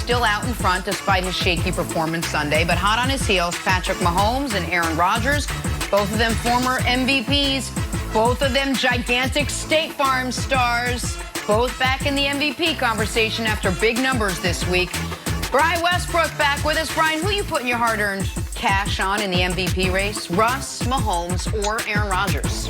still out in front despite his shaky performance Sunday, but hot on his heels, Patrick Mahomes and Aaron Rodgers, both of them former MVPs, both of them gigantic State Farm stars, both back in the MVP conversation after big numbers this week. Brian Westbrook back with us. Brian, who you putting your hard-earned cash on in the MVP race? Russ, Mahomes, or Aaron Rodgers?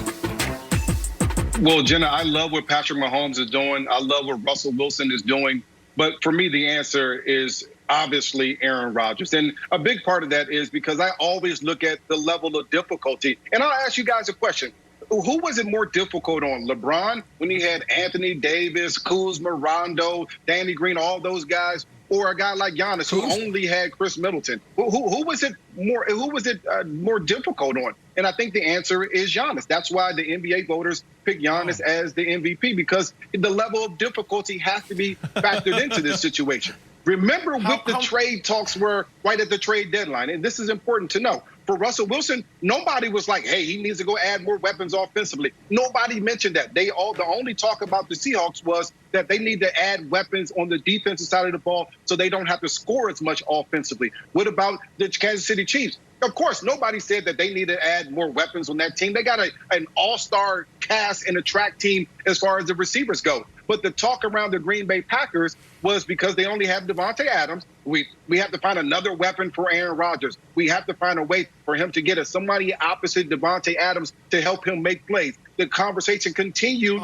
Well, Jenna, I love what Patrick Mahomes is doing. I love what Russell Wilson is doing. But for me, the answer is obviously Aaron Rodgers. And a big part of that is because I always look at the level of difficulty. And I'll ask you guys a question. Who was it more difficult on? LeBron, when he had Anthony Davis, Kuzma, Rondo, Danny Green, all those guys, or a guy like Giannis who only had Chris Middleton? Who was it more difficult on? And I think the answer is Giannis. That's why the NBA voters pick Giannis as the MVP, because the level of difficulty has to be factored into this situation. Remember what the trade talks were right at the trade deadline, and this is important to know. For Russell Wilson, nobody was like, hey, he needs to go add more weapons offensively. Nobody mentioned that. The only talk about the Seahawks was that they need to add weapons on the defensive side of the ball so they don't have to score as much offensively. What about the Kansas City Chiefs? Of course, nobody said that they need to add more weapons on that team. They got an all-star cast and a track team as far as the receivers go. But the talk around the Green Bay Packers was because they only have Devontae Adams. We have to find another weapon for Aaron Rodgers. We have to find a way for him to get somebody opposite Devontae Adams to help him make plays. The conversation continued,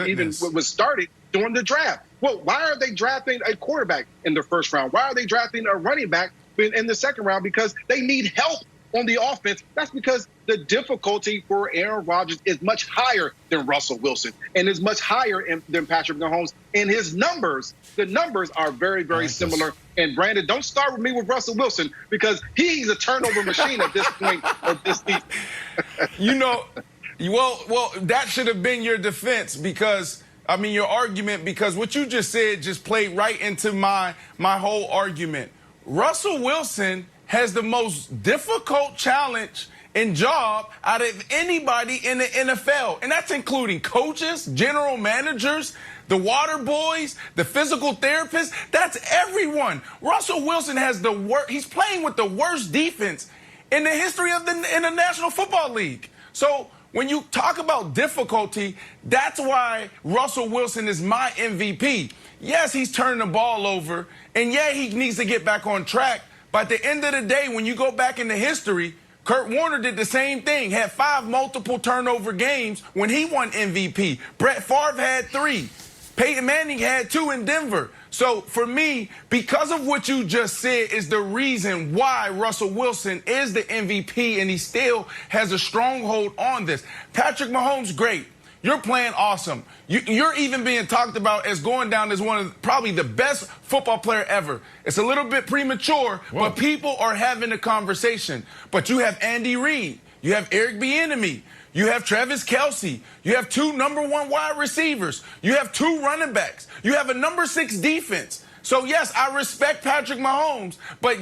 even was started during the draft. Well, why are they drafting a quarterback in the first round? Why are they drafting a running back in the second round? Because they need help on the offense. That's because the difficulty for Aaron Rodgers is much higher than Russell Wilson and is much higher than Patrick Mahomes. And his numbers, the numbers are very, very similar. And Brandon, don't start with me with Russell Wilson because he's a turnover machine at this point of this season. Well, that should have been your defense because, your argument, because what you just said just played right into my whole argument. Russell Wilson has the most difficult challenge and job out of anybody in the NFL. And that's including coaches, general managers, the water boys, the physical therapists. That's everyone. Russell Wilson has the worst. He's playing with the worst defense in the history of the National Football League. So when you talk about difficulty, that's why Russell Wilson is my MVP. Yes, he's turning the ball over, and yeah, he needs to get back on track. But at the end of the day, when you go back into history, Kurt Warner did the same thing, had 5 multiple turnover games when he won MVP. Brett Favre had 3. Peyton Manning had 2 in Denver. So for me, because of what you just said is the reason why Russell Wilson is the MVP and he still has a stronghold on this. Patrick Mahomes, great. You're playing awesome. You're even being talked about as going down as one of probably the best football player ever. It's a little bit premature, but people are having a conversation. But you have Andy Reid. You have Eric Bieniemy. You have Travis Kelce. You have 2 #1 wide receivers. You have 2 running backs. You have a number 6 defense. So, yes, I respect Patrick Mahomes, but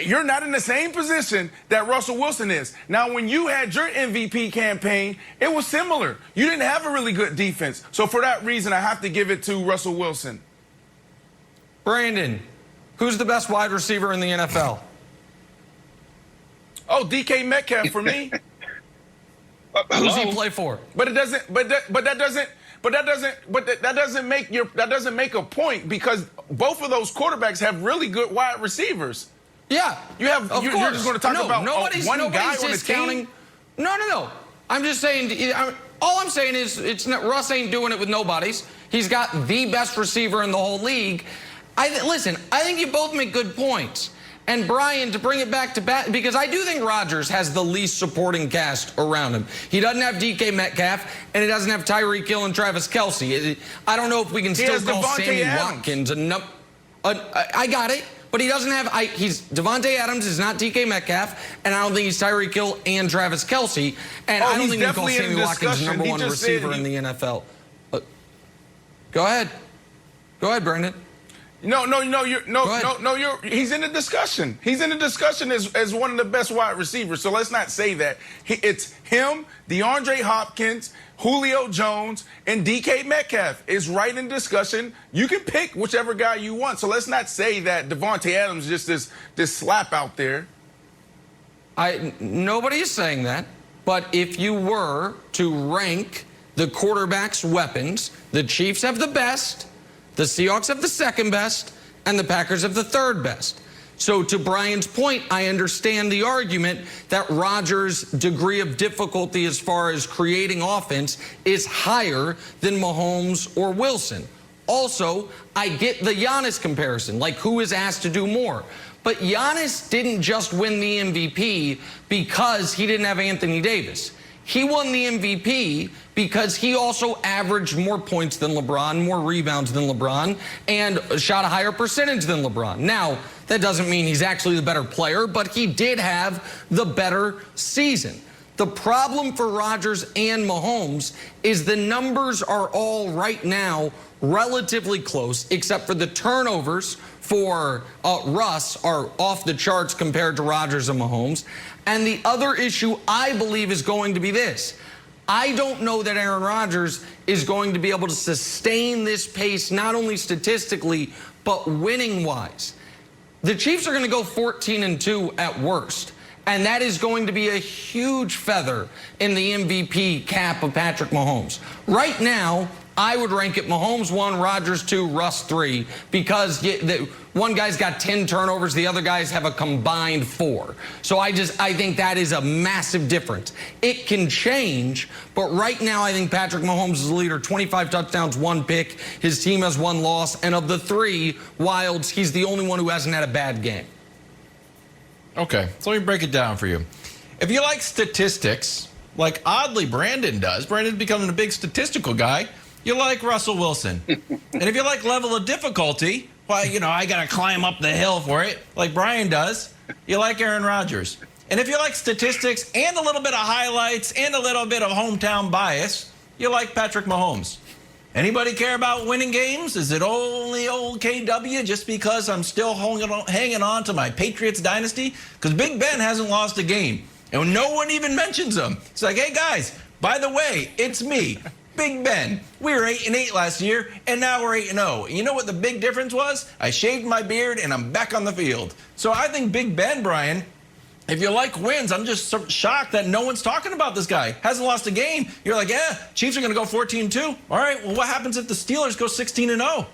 you're not in the same position that Russell Wilson is. Now, when you had your MVP campaign, it was similar. You didn't have a really good defense. So for that reason, I have to give it to Russell Wilson. Brandon, who's the best wide receiver in the NFL? Oh, DK Metcalf for me. Who's he play for? But it doesn't. That doesn't make a point because both of those quarterbacks have really good wide receivers. Yeah, you're just going to talk about one guy on the team? No. I'm just saying. All I'm saying is Russ ain't doing it with nobodies. He's got the best receiver in the whole league. Listen, I think you both make good points. And Brian, to bring it back to because I do think Rodgers has the least supporting cast around him. He doesn't have DK Metcalf, and he doesn't have Tyreek Hill and Travis Kelce. I don't know if we can still call Sammy Watkins I got it. But he doesn't have, Devontae Adams is not DK Metcalf, and I don't think he's Tyreek Hill and Travis Kelce, and I don't think we can call Sammy Watkins the #1 receiver in the NFL. Go ahead. Go ahead, Brandon. He's in the discussion. He's in the discussion as one of the best wide receivers. So let's not say that. It's him, DeAndre Hopkins, Julio Jones, and DK Metcalf is right in discussion. You can pick whichever guy you want. So let's not say that Devontae Adams is just this slap out there. Nobody is saying that. But if you were to rank the quarterback's weapons, the Chiefs have the best, the Seahawks have the second best, and the Packers have the third best. So to Brian's point, I understand the argument that Rodgers' degree of difficulty as far as creating offense is higher than Mahomes or Wilson. Also, I get the Giannis comparison, like who is asked to do more. But Giannis didn't just win the MVP because he didn't have Anthony Davis. He won the MVP because he also averaged more points than LeBron, more rebounds than LeBron, and shot a higher percentage than LeBron. Now, that doesn't mean he's actually the better player, but he did have the better season. The problem for Rodgers and Mahomes is the numbers are all right now relatively close, except for the turnovers for Russ are off the charts compared to Rodgers and Mahomes. And the other issue, I believe, is going to be this. I don't know that Aaron Rodgers is going to be able to sustain this pace, not only statistically, but winning-wise. The Chiefs are going to go 14-2 at worst. And that is going to be a huge feather in the MVP cap of Patrick Mahomes. Right now, I would rank it Mahomes 1, Rodgers 2, Russ 3, because one guy's got 10 turnovers, the other guys have a combined 4. So I think that is a massive difference. It can change, but right now I think Patrick Mahomes is the leader, 25 touchdowns, 1 pick. His team has 1 loss, and of the 3 Wilds, he's the only one who hasn't had a bad game. Okay, so let me break it down for you. If you like statistics, like oddly Brandon does, Brandon's becoming a big statistical guy, you like Russell Wilson. And if you like level of difficulty, well, I got to climb up the hill for it, like Brian does, you like Aaron Rodgers. And if you like statistics and a little bit of highlights and a little bit of hometown bias, you like Patrick Mahomes. Anybody care about winning games? Is it only old KW just because I'm still hanging on to my Patriots dynasty? Because Big Ben hasn't lost a game, and no one even mentions him. It's like, hey, guys, by the way, it's me, Big Ben. We were 8-8 last year, and now we're 8-0. And you know what the big difference was? I shaved my beard, and I'm back on the field. So I think Big Ben, Brian, if you like wins, I'm just shocked that no one's talking about this guy. Hasn't lost a game. You're like, yeah, Chiefs are going to go 14-2. All right, well, what happens if the Steelers go 16-0?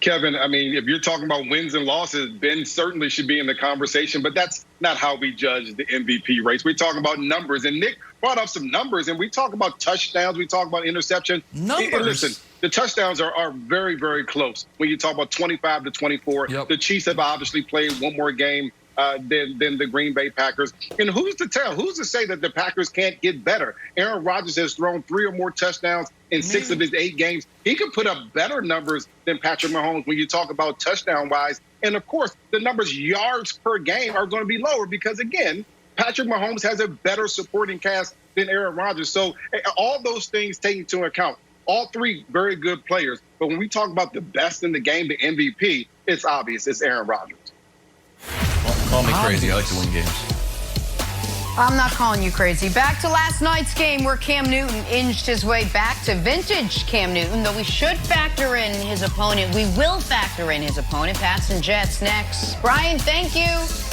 Kevin, I mean, if you're talking about wins and losses, Ben certainly should be in the conversation, but that's not how we judge the MVP race. We're talking about numbers, and Nick brought up some numbers, and we talk about touchdowns, we talk about interception. Numbers. And listen, the touchdowns are very, very close. When you talk about 25-24, Yep. The Chiefs have obviously played one more game than the Green Bay Packers. And who's to tell? Who's to say that the Packers can't get better? Aaron Rodgers has thrown 3 or more touchdowns in 6 of his 8 games. He could put up better numbers than Patrick Mahomes when you talk about touchdown-wise. And, of course, the numbers yards per game are going to be lower because, again, Patrick Mahomes has a better supporting cast than Aaron Rodgers. So all those things taken into account. All 3 very good players. But when we talk about the best in the game, the MVP, it's obvious. It's Aaron Rodgers. Call me crazy. I like to win games. I'm not calling you crazy. Back to last night's game where Cam Newton inched his way back to vintage Cam Newton, though we should factor in his opponent. We will factor in his opponent. Pats and Jets next. Brian, thank you.